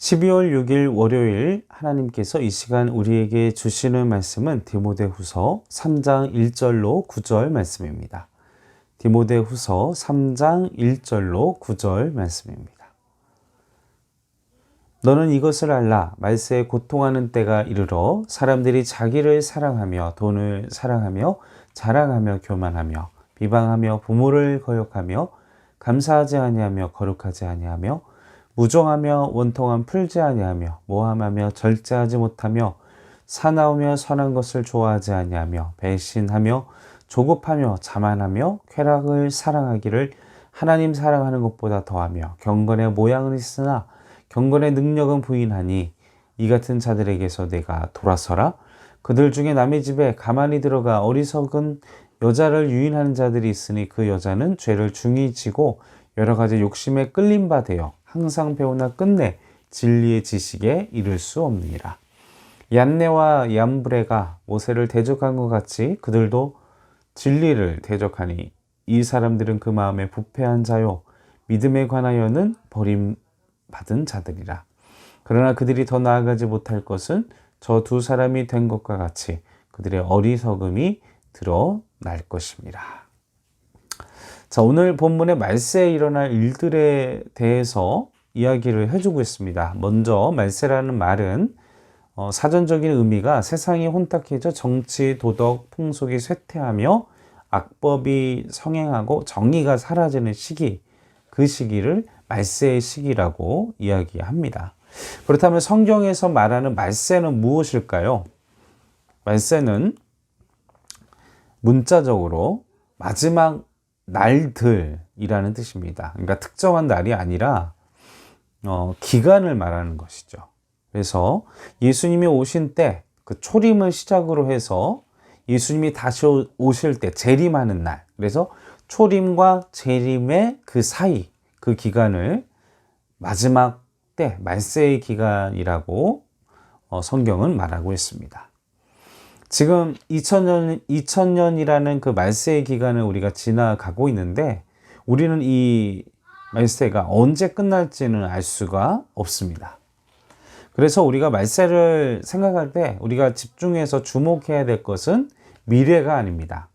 12월 6일 월요일 하나님께서 이 시간 우리에게 주시는 말씀은 디모데후서 3장 1절로 9절 말씀입니다. 디모데후서 3장 1절로 9절 말씀입니다. 너는 이것을 알라. 말세에 고통하는 때가 이르러 사람들이 자기를 사랑하며 돈을 사랑하며 자랑하며 교만하며 비방하며 부모를 거역하며 감사하지 아니하며 거룩하지 아니하며 무정하며 원통함 풀지 아니하며 모함하며 절제하지 못하며 사나우며 선한 것을 좋아하지 아니하며 배신하며 조급하며 자만하며 쾌락을 사랑하기를 하나님 사랑하는 것보다 더하며 경건의 모양은 있으나 경건의 능력은 부인하니 이 같은 자들에게서 내가 돌아서라. 그들 중에 남의 집에 가만히 들어가 어리석은 여자를 유인하는 자들이 있으니 그 여자는 죄를 중히 지고 여러 가지 욕심에 끌린 바 되어 항상 배우나 끝내 진리의 지식에 이를 수 없느니라. 얀네와 얀브레가 모세를 대적한 것 같이 그들도 진리를 대적하니 이 사람들은 그 마음에 부패한 자요 믿음에 관하여는 버림받은 자들이라. 그러나 그들이 더 나아가지 못할 것은 저 두 사람이 된 것과 같이 그들의 어리석음이 드러날 것입니다. 자, 오늘 본문의 말세에 일어날 일들에 대해서 이야기를 해주고 있습니다. 먼저 말세라는 말은 사전적인 의미가 세상이 혼탁해져 정치, 도덕, 풍속이 쇠퇴하며 악법이 성행하고 정의가 사라지는 시기, 그 시기를 말세의 시기라고 이야기합니다. 그렇다면 성경에서 말하는 말세는 무엇일까요? 말세는 문자적으로 마지막 날들이라는 뜻입니다. 그러니까 특정한 날이 아니라 기간을 말하는 것이죠. 그래서 예수님이 오신 때 그 초림을 시작으로 해서 예수님이 다시 오실 때 재림하는 날, 그래서 초림과 재림의 그 사이, 그 기간을 마지막 때 말세의 기간이라고 성경은 말하고 있습니다. 지금 2000년이라는 그 말세의 기간을 우리가 지나가고 있는데 우리는 이 말세가 언제 끝날지는 알 수가 없습니다. 그래서 우리가 말세를 생각할 때 우리가 집중해서 주목해야 될 것은 미래가 아닙니다.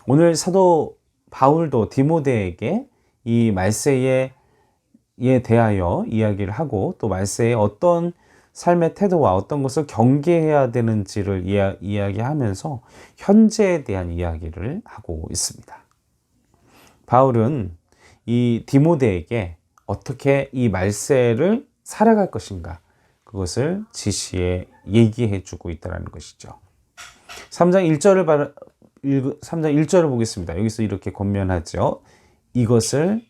오늘 사도 바울도 디모데에게 이 말세에 대하여 이야기를 하고 또 말세에 어떤 삶의 태도와 어떤 것을 경계해야 되는지를 이야기하면서 현재에 대한 이야기를 하고 있습니다. 바울은 이 디모데에게 어떻게 이 말세를 살아갈 것인가, 그것을 얘기해 주고 있다는 것이죠. 3장 1절을 보겠습니다. 여기서 이렇게 권면하죠. 이것을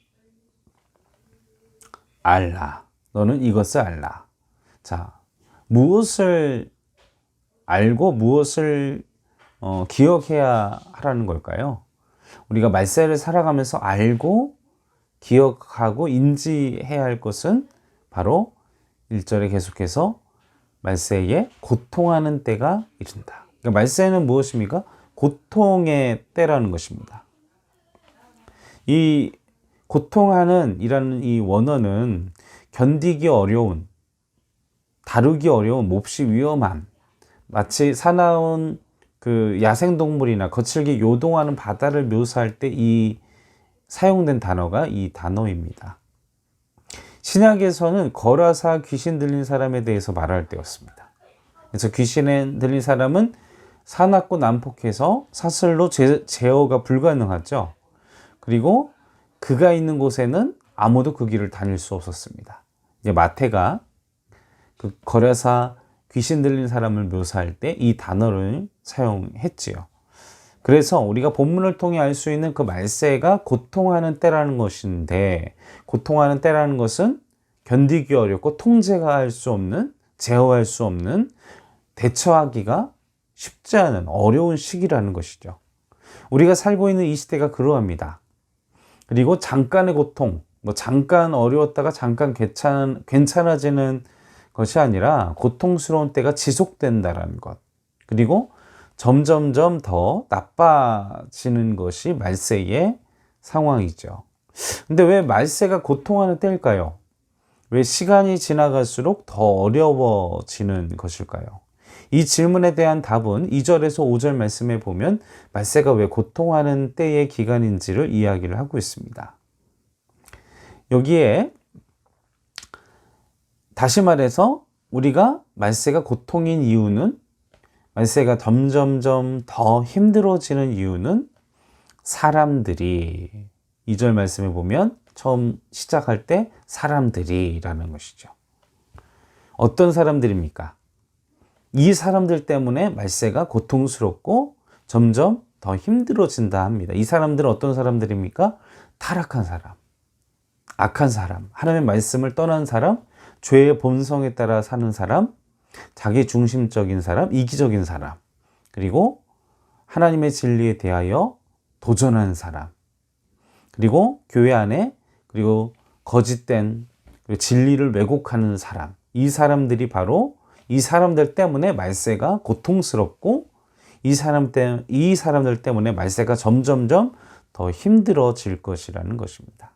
알라. 너는 이것을 알라. 자, 무엇을 알고 무엇을 기억해야 하라는 걸까요? 우리가 말세를 살아가면서 알고 기억하고 인지해야 할 것은 바로 1절에 계속해서 말세에 고통하는 때가 이른다. 그러니까 말세는 무엇입니까? 고통의 때라는 것입니다. 이 고통하는 이라는 이 원어는 견디기 어려운, 다루기 어려운, 몹시 위험한, 마치 사나운 그 야생동물이나 거칠게 요동하는 바다를 묘사할 때 이 사용된 단어가 이 단어입니다. 신약에서는 거라사 귀신 들린 사람에 대해서 말할 때였습니다. 그래서 귀신에 들린 사람은 사납고 난폭해서 사슬로 제어가 불가능하죠. 그리고 그가 있는 곳에는 아무도 그 길을 다닐 수 없었습니다. 이제 마태가 그 거라사 귀신 들린 사람을 묘사할 때 이 단어를 사용했지요. 그래서 우리가 본문을 통해 알 수 있는 그 말세가 고통하는 때라는 것인데, 고통하는 때라는 것은 견디기 어렵고 통제가 할 수 없는, 제어할 수 없는, 대처하기가 쉽지 않은 어려운 시기라는 것이죠. 우리가 살고 있는 이 시대가 그러합니다. 그리고 잠깐의 고통, 잠깐 어려웠다가 잠깐 괜찮아지는 것이 아니라 고통스러운 때가 지속된다는 것, 그리고 점점점 더 나빠지는 것이 말세의 상황이죠. 근데 왜 말세가 고통하는 때일까요? 왜 시간이 지나갈수록 더 어려워지는 것일까요? 이 질문에 대한 답은 2절에서 5절 말씀에 보면 말세가 왜 고통하는 때의 기간인지를 이야기를 하고 있습니다. 여기에 다시 말해서 우리가 말세가 고통인 이유는, 말세가 점점점 더 힘들어지는 이유는 사람들이, 2절 말씀에 보면 처음 시작할 때 사람들이라는 것이죠. 어떤 사람들입니까? 이 사람들 때문에 말세가 고통스럽고 점점 더 힘들어진다 합니다. 이 사람들은 어떤 사람들입니까? 타락한 사람, 악한 사람, 하나님의 말씀을 떠난 사람, 죄의 본성에 따라 사는 사람, 자기 중심적인 사람, 이기적인 사람, 그리고 하나님의 진리에 대하여 도전하는 사람, 그리고 교회 안에 그리고 거짓된 진리를 왜곡하는 사람, 이 사람들이 바로 이 사람들 때문에 말세가 고통스럽고 이 사람들 때문에 말세가 점점점 더 힘들어질 것이라는 것입니다.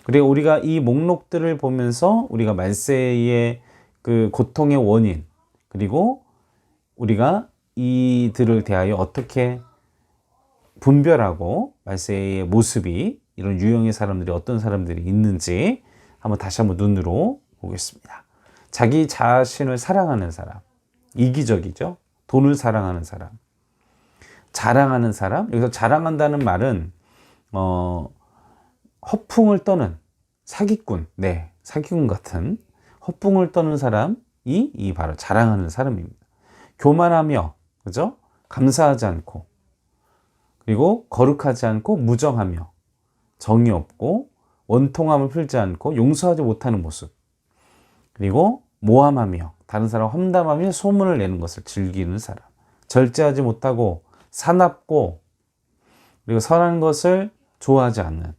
그리고 우리가 이 목록들을 보면서 우리가 말세의 그 고통의 원인, 그리고 우리가 이들을 대하여 어떻게 분별하고 말세의 모습이, 이런 유형의 사람들이 어떤 사람들이 있는지 다시 한번 눈으로 보겠습니다. 자기 자신을 사랑하는 사람, 이기적이죠. 돈을 사랑하는 사람, 자랑하는 사람. 여기서 자랑한다는 말은 허풍을 떠는 사기꾼, 사기꾼 같은 허풍을 떠는 사람이 이 바로 자랑하는 사람입니다. 교만하며, 그죠? 감사하지 않고, 그리고 거룩하지 않고 무정하며, 정이 없고 원통함을 풀지 않고 용서하지 못하는 모습, 그리고 모함하며 다른 사람 험담하며 소문을 내는 것을 즐기는 사람, 절제하지 못하고 사납고, 그리고 선한 것을 좋아하지 않는,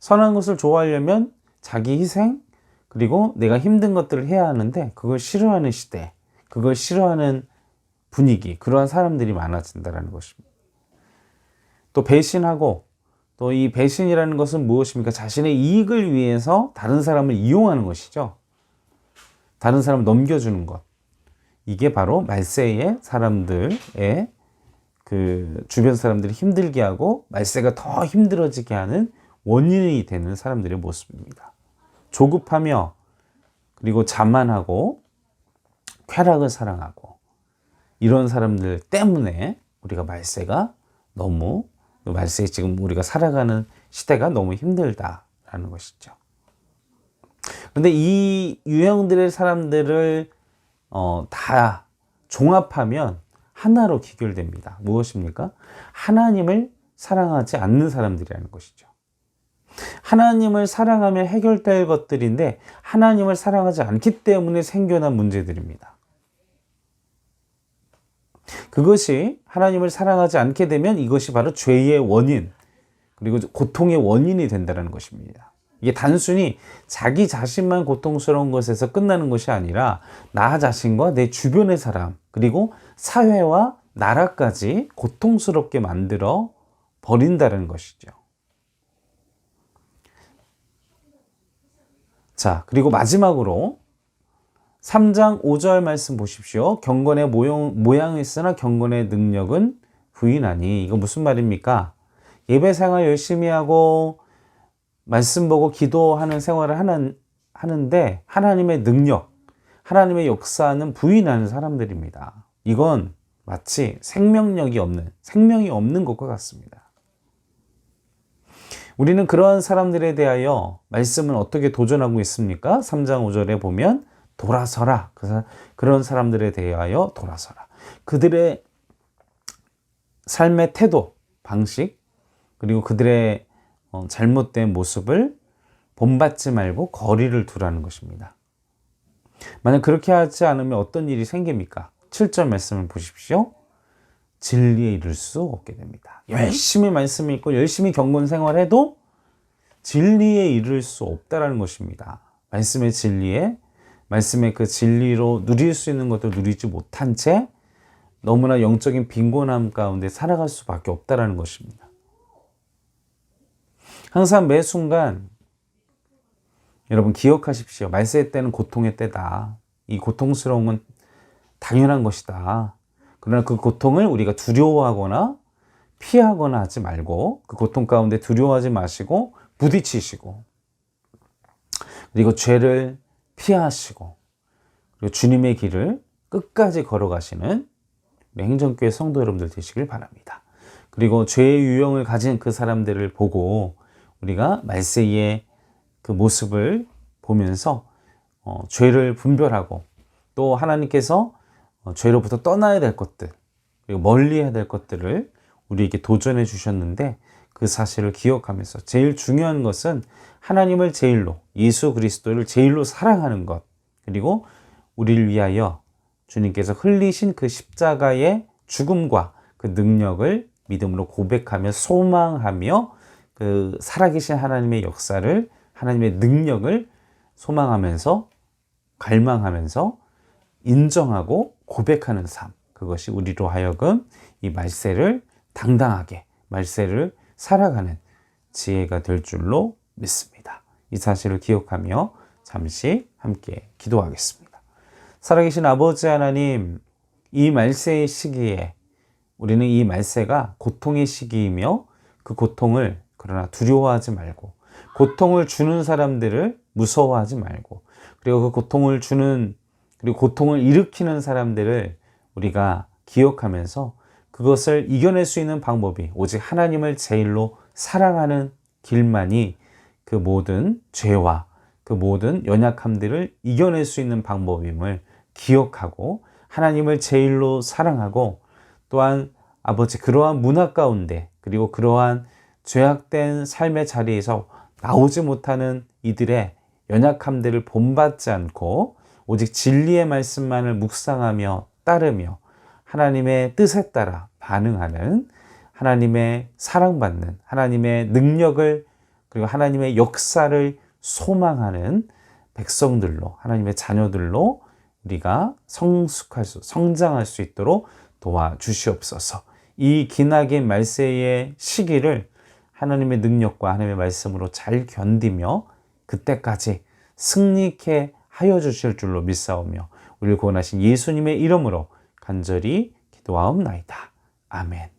선한 것을 좋아하려면 자기 희생, 그리고 내가 힘든 것들을 해야 하는데 그걸 싫어하는 시대, 그걸 싫어하는 분위기, 그러한 사람들이 많아진다는 것입니다. 또 배신하고, 또 이 배신이라는 것은 무엇입니까? 자신의 이익을 위해서 다른 사람을 이용하는 것이죠. 다른 사람을 넘겨주는 것. 이게 바로 말세의 사람들의 그 주변 사람들이 힘들게 하고 말세가 더 힘들어지게 하는 원인이 되는 사람들의 모습입니다. 조급하며, 그리고 자만하고 쾌락을 사랑하고, 이런 사람들 때문에 우리가 말세가 지금 우리가 살아가는 시대가 너무 힘들다라는 것이죠. 그런데 이 유형들의 사람들을 다 종합하면 하나로 귀결됩니다. 무엇입니까? 하나님을 사랑하지 않는 사람들이라는 것이죠. 하나님을 사랑하면 해결될 것들인데 하나님을 사랑하지 않기 때문에 생겨난 문제들입니다. 그것이 하나님을 사랑하지 않게 되면 이것이 바로 죄의 원인, 그리고 고통의 원인이 된다는 것입니다. 이게 단순히 자기 자신만 고통스러운 것에서 끝나는 것이 아니라 나 자신과 내 주변의 사람, 그리고 사회와 나라까지 고통스럽게 만들어 버린다는 것이죠. 자, 그리고 마지막으로 3장 5절 말씀 보십시오. 경건의 모양이 있으나 경건의 능력은 부인하니. 이거 무슨 말입니까? 예배 생활 열심히 하고 말씀 보고 기도하는 생활을 하는데 하나님의 능력, 하나님의 역사는 부인하는 사람들입니다. 이건 마치 생명이 없는 것과 같습니다. 우리는 그러한 사람들에 대하여 말씀은 어떻게 도전하고 있습니까? 3장 5절에 보면 돌아서라. 그런 사람들에 대하여 돌아서라. 그들의 삶의 태도, 방식, 그리고 그들의 잘못된 모습을 본받지 말고 거리를 두라는 것입니다. 만약 그렇게 하지 않으면 어떤 일이 생깁니까? 7절 말씀을 보십시오. 진리에 이를 수 없게 됩니다. 열심히 말씀 읽고 열심히 경건 생활해도 진리에 이를 수 없다라는 것입니다. 말씀의 그 진리로 누릴 수 있는 것도 누리지 못한 채 너무나 영적인 빈곤함 가운데 살아갈 수밖에 없다라는 것입니다. 항상 매 순간 여러분 기억하십시오. 말세의 때는 고통의 때다. 이 고통스러운 건 당연한 것이다. 그러나 그 고통을 우리가 두려워하거나 피하거나 하지 말고 그 고통 가운데 두려워하지 마시고 부딪히시고 그리고 죄를 피하시고 그리고 주님의 길을 끝까지 걸어가시는 우리 행정교회 성도 여러분들 되시길 바랍니다. 그리고 죄의 유형을 가진 그 사람들을 보고 우리가 말세의 그 모습을 보면서 죄를 분별하고 또 하나님께서 죄로부터 떠나야 될 것들 그리고 멀리해야 될 것들을 우리에게 도전해 주셨는데 그 사실을 기억하면서 제일 중요한 것은 하나님을 제일로 예수 그리스도를 제일로 사랑하는 것 그리고 우리를 위하여 주님께서 흘리신 그 십자가의 죽음과 그 능력을 믿음으로 고백하며 소망하며 그 살아계신 하나님의 역사를 하나님의 능력을 소망하면서 갈망하면서 인정하고 고백하는 삶 그것이 우리로 하여금 이 말세를 당당하게 말세를 살아가는 지혜가 될 줄로 믿습니다. 이 사실을 기억하며 잠시 함께 기도하겠습니다. 살아계신 아버지 하나님, 이 말세의 시기에 우리는 이 말세가 고통의 시기이며 그 고통을 그러나 두려워하지 말고 고통을 주는 사람들을 무서워하지 말고 그리고 그 고통을 주는 그리고 고통을 일으키는 사람들을 우리가 기억하면서 그것을 이겨낼 수 있는 방법이 오직 하나님을 제일로 사랑하는 길만이 그 모든 죄와 그 모든 연약함들을 이겨낼 수 있는 방법임을 기억하고 하나님을 제일로 사랑하고 또한 아버지 그러한 문화 가운데 그리고 그러한 죄악된 삶의 자리에서 나오지 못하는 이들의 연약함들을 본받지 않고 오직 진리의 말씀만을 묵상하며 따르며 하나님의 뜻에 따라 반응하는 하나님의 사랑받는 하나님의 능력을 그리고 하나님의 역사를 소망하는 백성들로 하나님의 자녀들로 우리가 성장할 수 있도록 도와주시옵소서. 이 기나긴 말세의 시기를 하나님의 능력과 하나님의 말씀으로 잘 견디며 그때까지 승리케 하여 주실 줄로 믿사오며 우리를 구원하신 예수님의 이름으로 간절히 기도하옵나이다. 아멘.